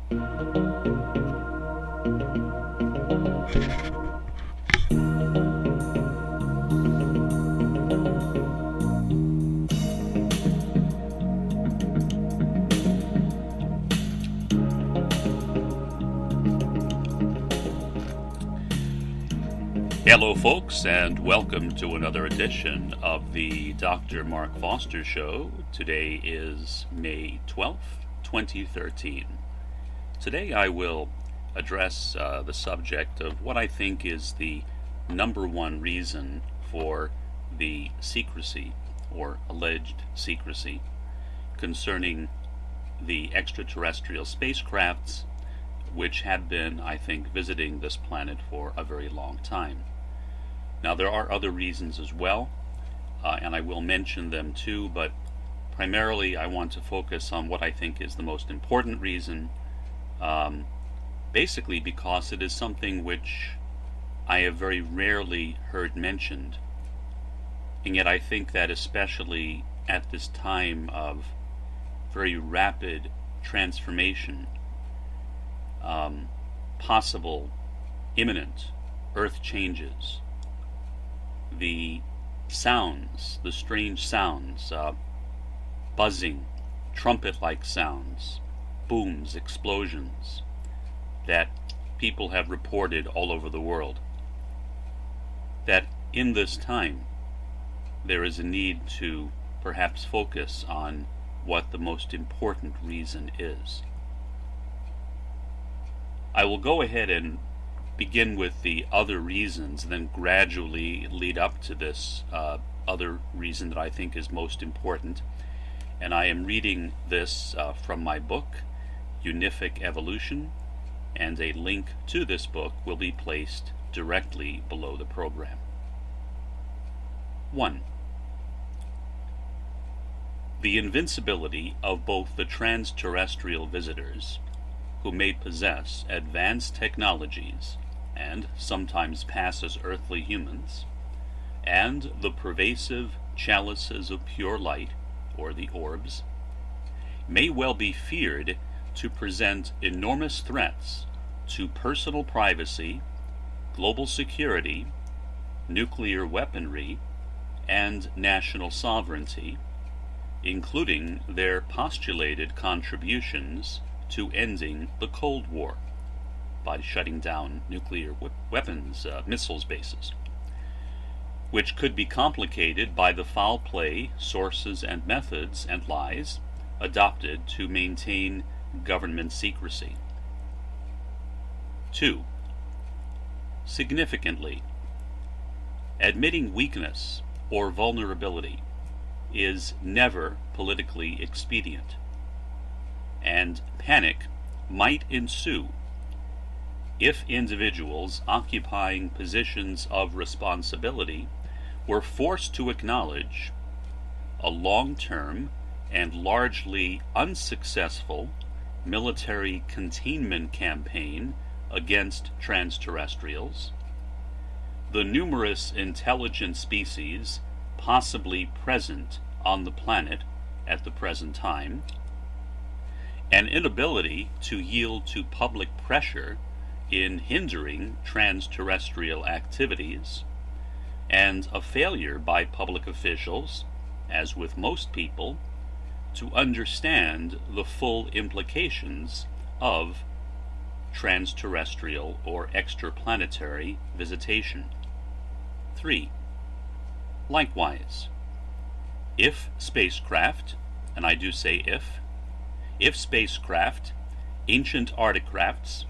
Hello, folks, and welcome to another edition of the Dr. Mark Foster Show. Today is May 12th, 2013. Today I will address the subject of what I think is the number one reason for the secrecy, or alleged secrecy, concerning the extraterrestrial spacecrafts which have been, I think, visiting this planet for a very long time. Now, there are other reasons as well, and I will mention them too, but primarily I want to focus on what I think is the most important reason, basically because it is something which I have very rarely heard mentioned, and yet I think that especially at this time of very rapid transformation, possible, imminent Earth changes, the sounds, the strange sounds, buzzing, trumpet-like sounds, booms, explosions that people have reported all over the world, that in this time there is a need to perhaps focus on what the most important reason is. I will go ahead and begin with the other reasons, and then gradually lead up to this other reason that I think is most important. And I am reading this from my book, Unific Evolution, and a link to this book will be placed directly below the program. 1. The invincibility of both the trans-terrestrial visitors, who may possess advanced technologies and sometimes pass as earthly humans, and the pervasive chalices of pure light, or the orbs, may well be feared to present enormous threats to personal privacy, global security, nuclear weaponry, and national sovereignty, including their postulated contributions to ending the Cold War by shutting down nuclear weapons, missiles bases, which could be complicated by the foul play, sources and methods and lies adopted to maintain government secrecy. 2. Significantly, admitting weakness or vulnerability is never politically expedient, and panic might ensue if individuals occupying positions of responsibility were forced to acknowledge a long-term and largely unsuccessful military containment campaign against trans-terrestrials, the numerous intelligent species possibly present on the planet at the present time, an inability to yield to public pressure in hindering trans-terrestrial activities, and a failure by public officials, as with most people, to understand the full implications of trans-terrestrial or extraplanetary visitation. 3. Likewise, if spacecraft, and I do say if spacecraft, ancient artifacts,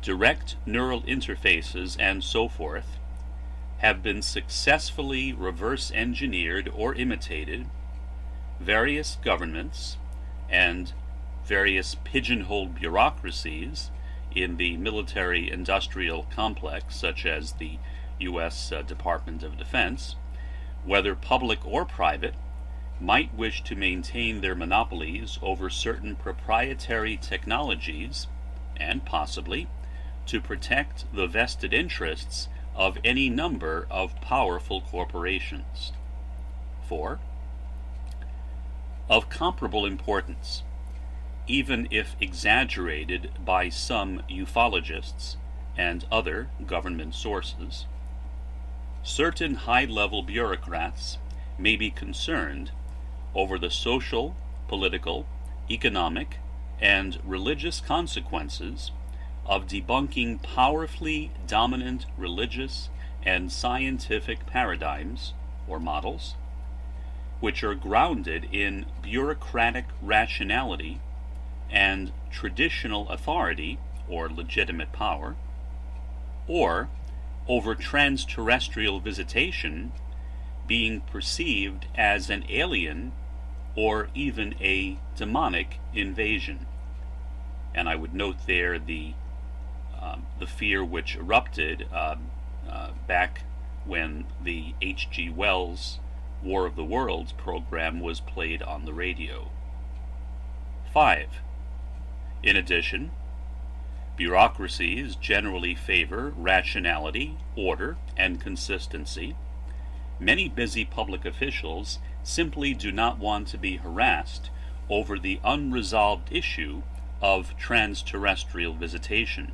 direct neural interfaces, and so forth, have been successfully reverse engineered or imitated, various governments and various pigeonholed bureaucracies in the military-industrial complex, such as the U.S. Department of Defense, whether public or private, might wish to maintain their monopolies over certain proprietary technologies and possibly to protect the vested interests of any number of powerful corporations. 4. Of comparable importance, even if exaggerated by some ufologists and other government sources, certain high-level bureaucrats may be concerned over the social, political, economic, and religious consequences of debunking powerfully dominant religious and scientific paradigms or models, which are grounded in bureaucratic rationality and traditional authority or legitimate power, or over trans-terrestrial visitation being perceived as an alien or even a demonic invasion. And I would note there the fear which erupted back when the H.G. Wells War of the Worlds program was played on the radio. 5. In addition, bureaucracies generally favor rationality, order, and consistency. Many busy public officials simply do not want to be harassed over the unresolved issue of trans-terrestrial visitation.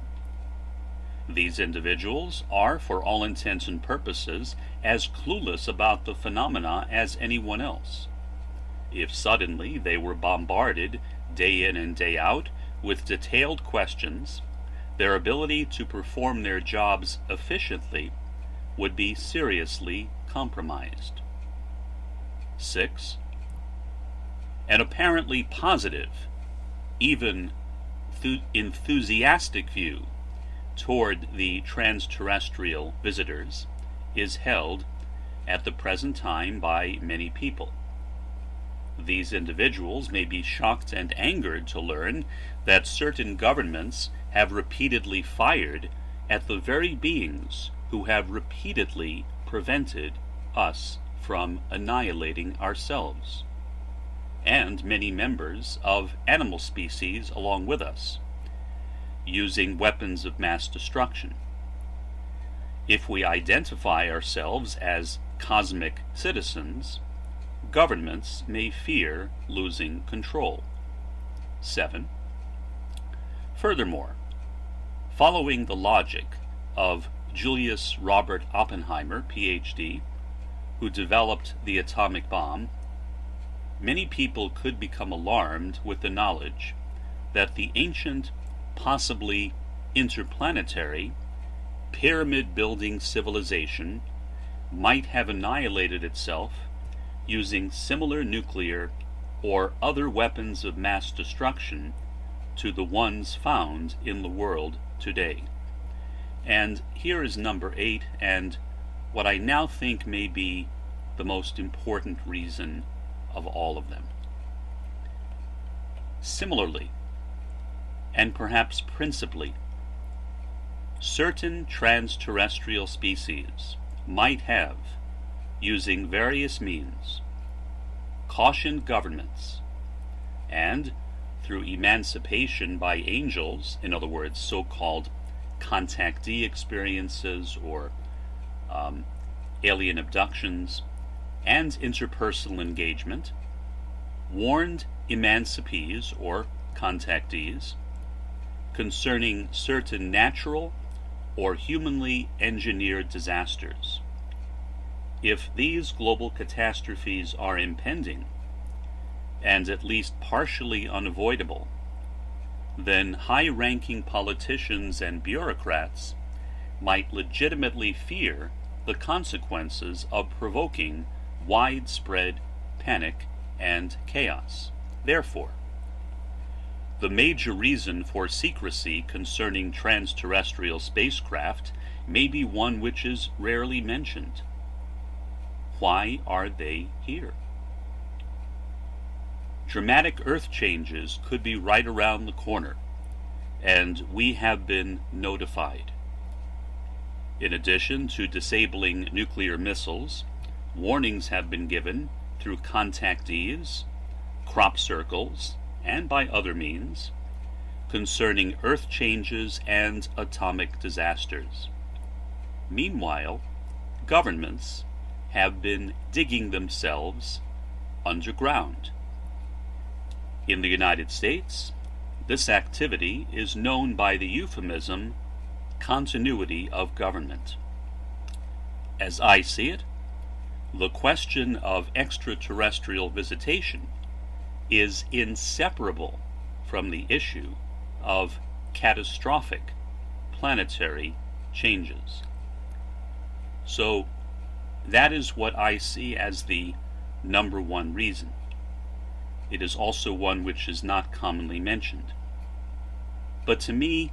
These individuals are, for all intents and purposes, as clueless about the phenomena as anyone else. If suddenly they were bombarded day in and day out with detailed questions, their ability to perform their jobs efficiently would be seriously compromised. 6. An apparently positive, even enthusiastic view toward the trans-terrestrial visitors is held at the present time by many people. These individuals may be shocked and angered to learn that certain governments have repeatedly fired at the very beings who have repeatedly prevented us from annihilating ourselves, and many members of animal species along with us, using weapons of mass destruction. If we identify ourselves as cosmic citizens, governments may fear losing control. 7. Furthermore, following the logic of Julius Robert Oppenheimer, Ph.D., who developed the atomic bomb, many people could become alarmed with the knowledge that the ancient, possibly interplanetary, pyramid-building civilization might have annihilated itself using similar nuclear or other weapons of mass destruction to the ones found in the world today. And here is number 8, and what I now think may be the most important reason of all of them. Similarly, and perhaps principally, certain trans-terrestrial species might have, using various means, cautioned governments, and through emancipation by angels, in other words, so-called contactee experiences or alien abductions, and interpersonal engagement, warned emancipees or contactees concerning certain natural or humanly engineered disasters. If these global catastrophes are impending, and at least partially unavoidable, then high-ranking politicians and bureaucrats might legitimately fear the consequences of provoking widespread panic and chaos. Therefore, the major reason for secrecy concerning trans-terrestrial spacecraft may be one which is rarely mentioned. Why are they here? Dramatic Earth changes could be right around the corner, and we have been notified. In addition to disabling nuclear missiles, warnings have been given through contactees, crop circles, and by other means, concerning Earth changes and atomic disasters. Meanwhile, governments have been digging themselves underground. In the United States, This activity is known by the euphemism continuity of government. As I see it, the question of extraterrestrial visitation is inseparable from the issue of catastrophic planetary changes. So that is what I see as the number one reason. It is also one which is not commonly mentioned. But to me,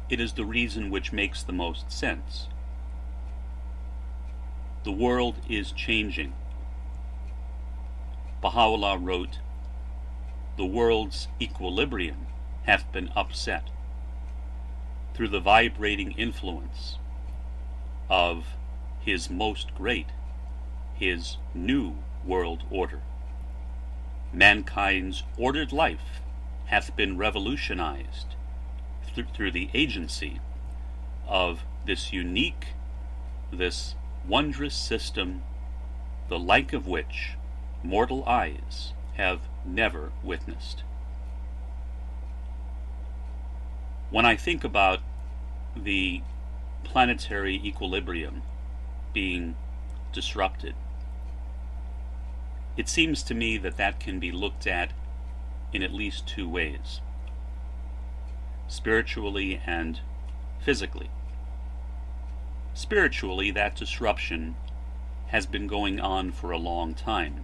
it is the reason which makes the most sense. The world is changing. Baha'u'llah wrote, "The world's equilibrium hath been upset through the vibrating influence of his most great, his new world order. Mankind's ordered life hath been revolutionized through the agency of this unique, this wondrous system, the like of which mortal eyes have never witnessed." When I think about the planetary equilibrium being disrupted, it seems to me that that can be looked at in at least two ways, spiritually and physically. Spiritually, that disruption has been going on for a long time,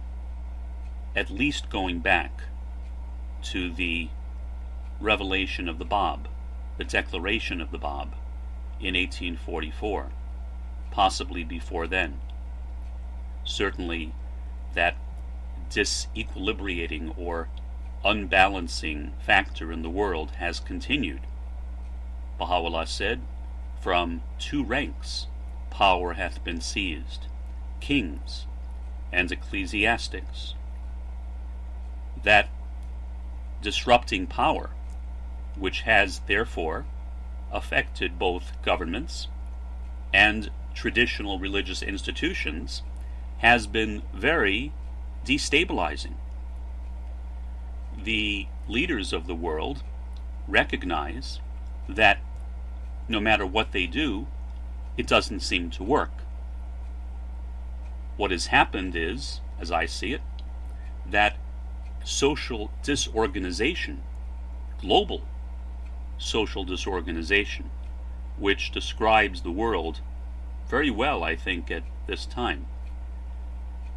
at least going back to the revelation of the Bab, the declaration of the Bab in 1844, possibly before then. Certainly that disequilibrating or unbalancing factor in the world has continued. Baha'u'llah said, "From two ranks power hath been seized, kings and ecclesiastics." That disrupting power, which has therefore affected both governments and traditional religious institutions, has been very destabilizing. The leaders of the world recognize that no matter what they do, it doesn't seem to work. What has happened is, as I see it, that social disorganization, global social disorganization, which describes the world very well, I think, at this time,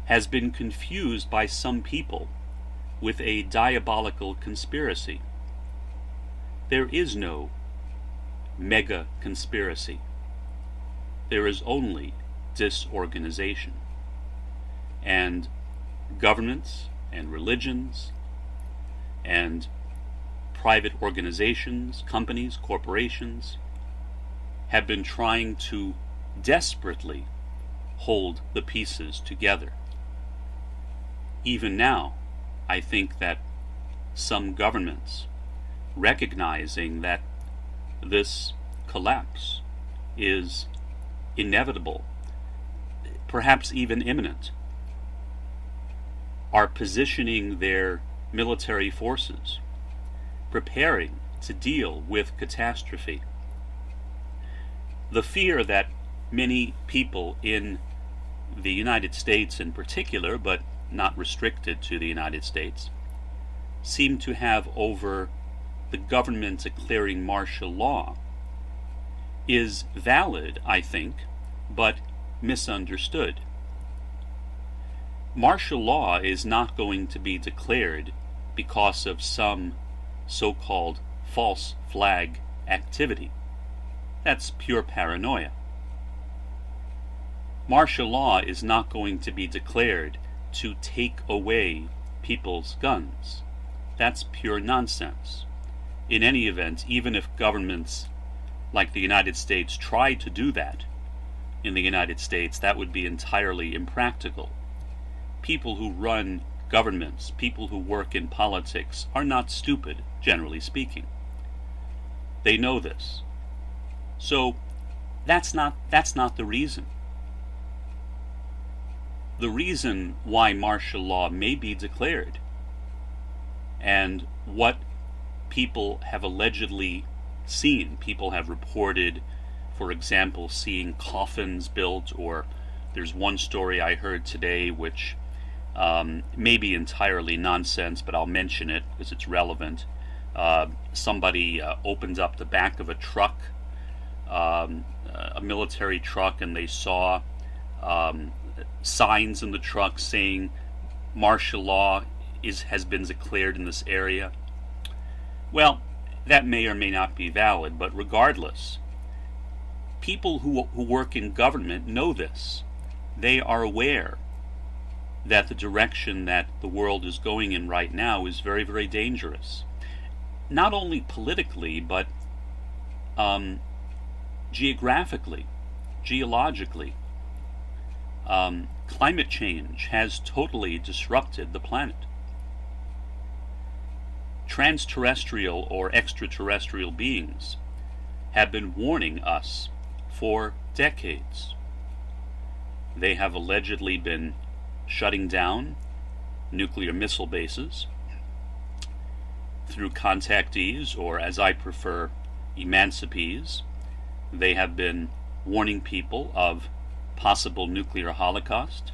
has been confused by some people with a diabolical conspiracy. There is no mega conspiracy. There is only disorganization. And governments and religions and private organizations, companies, corporations have been trying to desperately hold the pieces together. Even now, I think that some governments, recognizing that this collapse is inevitable, perhaps even imminent, are positioning their military forces, preparing to deal with catastrophe. The fear that many people in the United States in particular, but not restricted to the United States, seem to have over the government declaring martial law is valid, I think, but misunderstood. Martial law is not going to be declared because of some so-called false flag activity. That's pure paranoia. Martial law is not going to be declared to take away people's guns. That's pure nonsense. In any event, even if governments like the United States try to do that in the United States, that would be entirely impractical. People who run governments, people who work in politics, are not stupid, generally speaking. They know this. So that's not the reason. The reason why martial law may be declared, and what people have allegedly seen. People have reported, for example, seeing coffins built, or there's one story I heard today which may be entirely nonsense, but I'll mention it because it's relevant. Somebody opened up the back of a truck, a military truck, and they saw signs in the truck saying martial law has been declared in this area. Well, that may or may not be valid, but regardless, people who work in government know this. They are aware that the direction that the world is going in right now is very, very dangerous. Not only politically, but geographically, geologically. Climate change has totally disrupted the planet. Transterrestrial or extraterrestrial beings have been warning us for decades. They have allegedly been shutting down nuclear missile bases through contactees, or as I prefer, emancipees. They have been warning people of possible nuclear holocaust,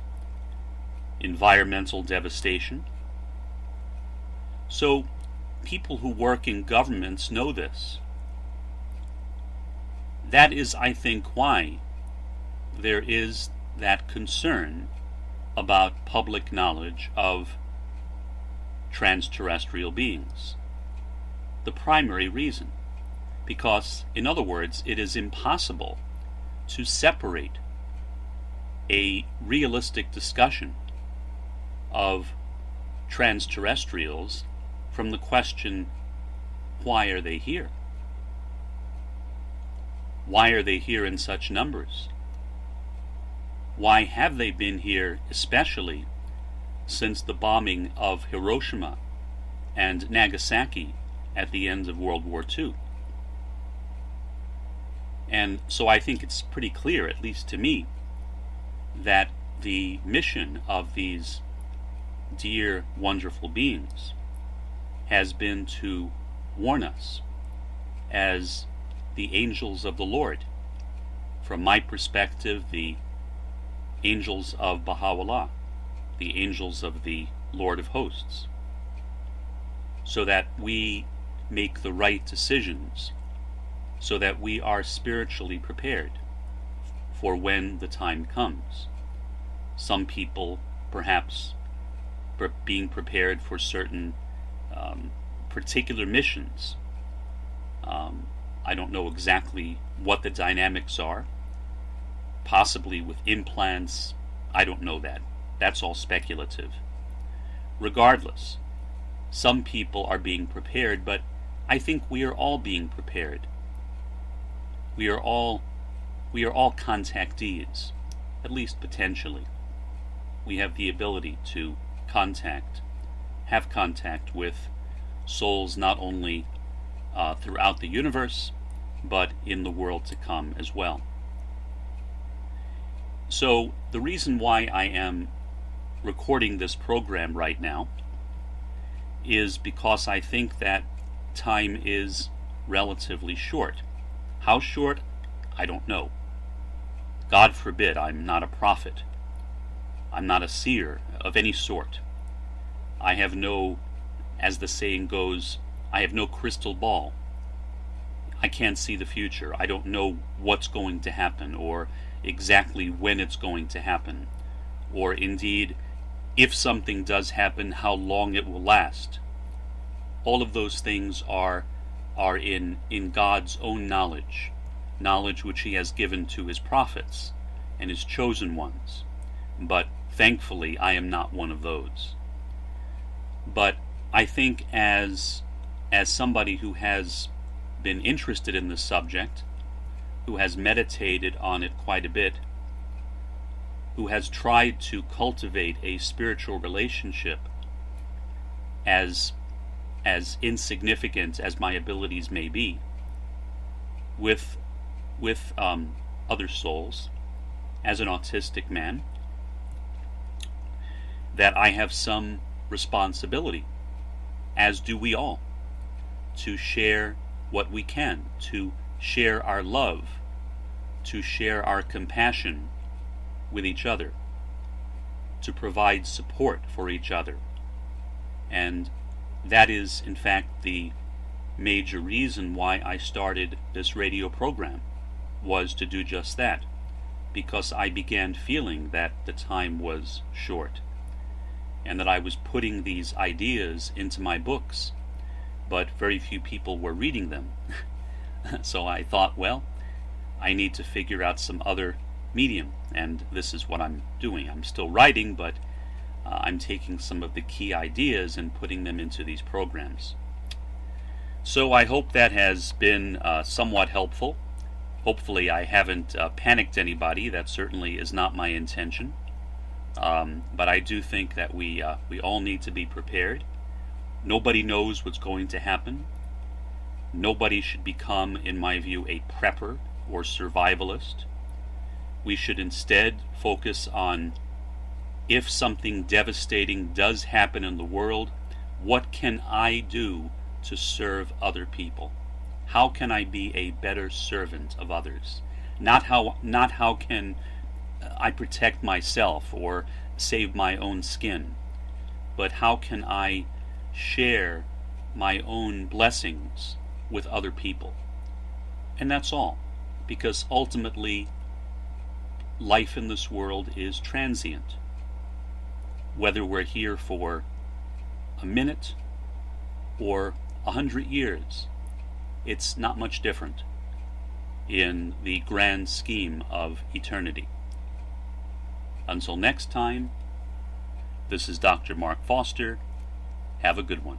environmental devastation. So people who work in governments know this. That is, I think, why there is that concern about public knowledge of transterrestrial beings. The primary reason. Because, in other words, it is impossible to separate a realistic discussion of transterrestrials from the question, why are they here? Why are they here in such numbers? Why have they been here, especially since the bombing of Hiroshima and Nagasaki at the end of World War II? And so I think it's pretty clear, at least to me, that the mission of these dear, wonderful beings has been to warn us as the angels of the Lord. From my perspective, the angels of Baha'u'llah, the angels of the Lord of Hosts, so that we make the right decisions, so that we are spiritually prepared for when the time comes. Some people perhaps being prepared for certain particular missions. I don't know exactly what the dynamics are. Possibly with implants. I don't know that. That's all speculative. Regardless, some people are being prepared, but I think we are all being prepared. We are all contactees, at least potentially. We have the ability to have contact with souls not only throughout the universe, but in the world to come as well. So the reason why I am recording this program right now is because I think that time is relatively short. How short? I don't know. God forbid, I'm not a prophet. I'm not a seer of any sort. I have no, as the saying goes, I have no crystal ball. I can't see the future. I don't know what's going to happen, or exactly when it's going to happen, or indeed, if something does happen, how long it will last. All of those things are in God's own knowledge which He has given to His prophets and His chosen ones. But thankfully, I am not one of those. But I think as somebody who has been interested in this subject, who has meditated on it quite a bit, who has tried to cultivate a spiritual relationship, as insignificant as my abilities may be, with other souls, as an autistic man, that I have some responsibility, as do we all, to share what we can, to share our love, to share our compassion with each other, to provide support for each other. And that is, in fact, the major reason why I started this radio program, was to do just that, because I began feeling that the time was short, and that I was putting these ideas into my books, but very few people were reading them. So I thought, well, I need to figure out some other medium, and this is what I'm doing. I'm still writing, but I'm taking some of the key ideas and putting them into these programs. So I hope that has been somewhat helpful. Hopefully I haven't panicked anybody. That certainly is not my intention. But I do think that we all need to be prepared. Nobody knows what's going to happen. Nobody should become, in my view, a prepper or survivalist. We should instead focus on, if something devastating does happen in the world, what can I do to serve other people? How can I be a better servant of others? Not how can I protect myself or save my own skin, but how can I share my own blessings with other people? And that's all, because ultimately life in this world is transient. Whether we're here for a minute or 100 years, it's not much different in the grand scheme of eternity. Until next time, this is Dr. Mark Foster. Have a good one.